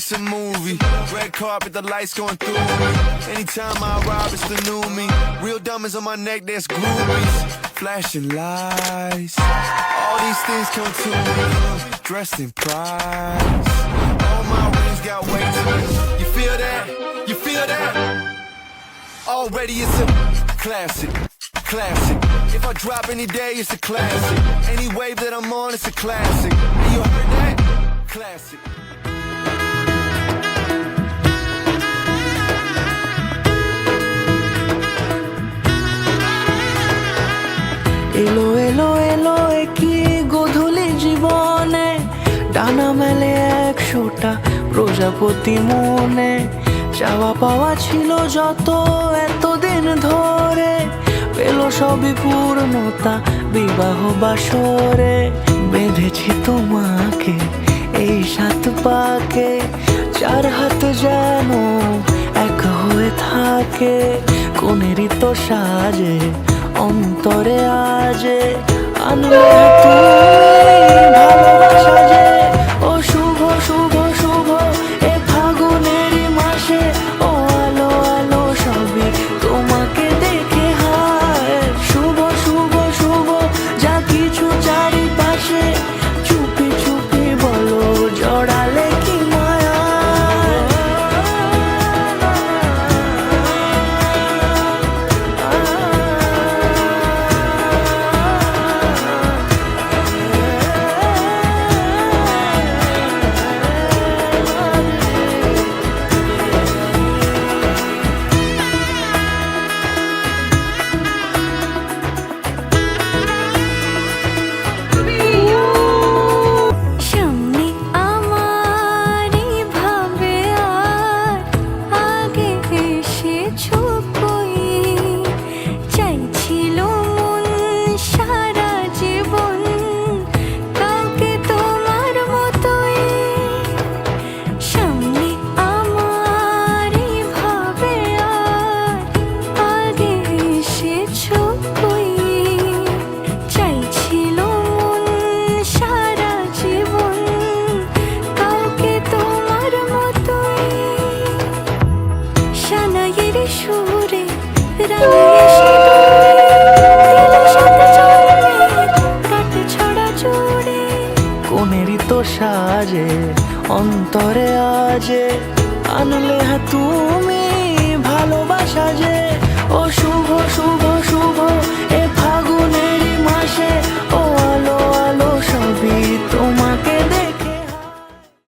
it's a movie. Red carpet, the lights going through me. Anytime I arrive, it's the new me. Real diamonds on my neck, there's groupies. Flashing lights. All these things come to me. Dressed in pride. All my rings got weight to me. You feel that? You feel that? Already it's a classic. Classic. If I drop any day, it's a classic. Any wave that I'm on, it's a classic. And you heard that? Classic. এলো এলো এলো কি গোধূলি জীবনে ডানা মেলে 100টা প্রজাপতি মনে চাওয়া পাওয়া ছিল যত এতদিন ধরে পেল সবই পূর্ণতা বিবাহ বাসরে বেঁধেছি তোমাকে এই 7 পাকে 4 হাত যেন এক হয়ে থাকে কোনেরই তো সাজে অন্তরে আজে আনলে তুমি ভালোবাসা যে ও শুভ শুভ শুভ এ ফাগুনেরই মাসে ও আলো আলো সবই তোমাকে দেখে হায় শুভ শুভ শুভ যা কিছু চারিপাশে চুপি চুপি বলো জড়ালে কি মায়া সামনে আমার ভাবে আর আগে এসেছো কই চাইছিল মন সারা জীবন কাউকে তোমার মতোই সামনে আমার ভাবে আর আগে এসেছো কই চাইছিল মন সারা জীবন কাউকে তোমার মতোই সানাইয়ের সুরে রাঙিয়ে সাথে চলবে কাট ছড়া জোড়ে কোনেরই তো সাজে অন্তরে আজে আনলে তুমি ভালোবাসা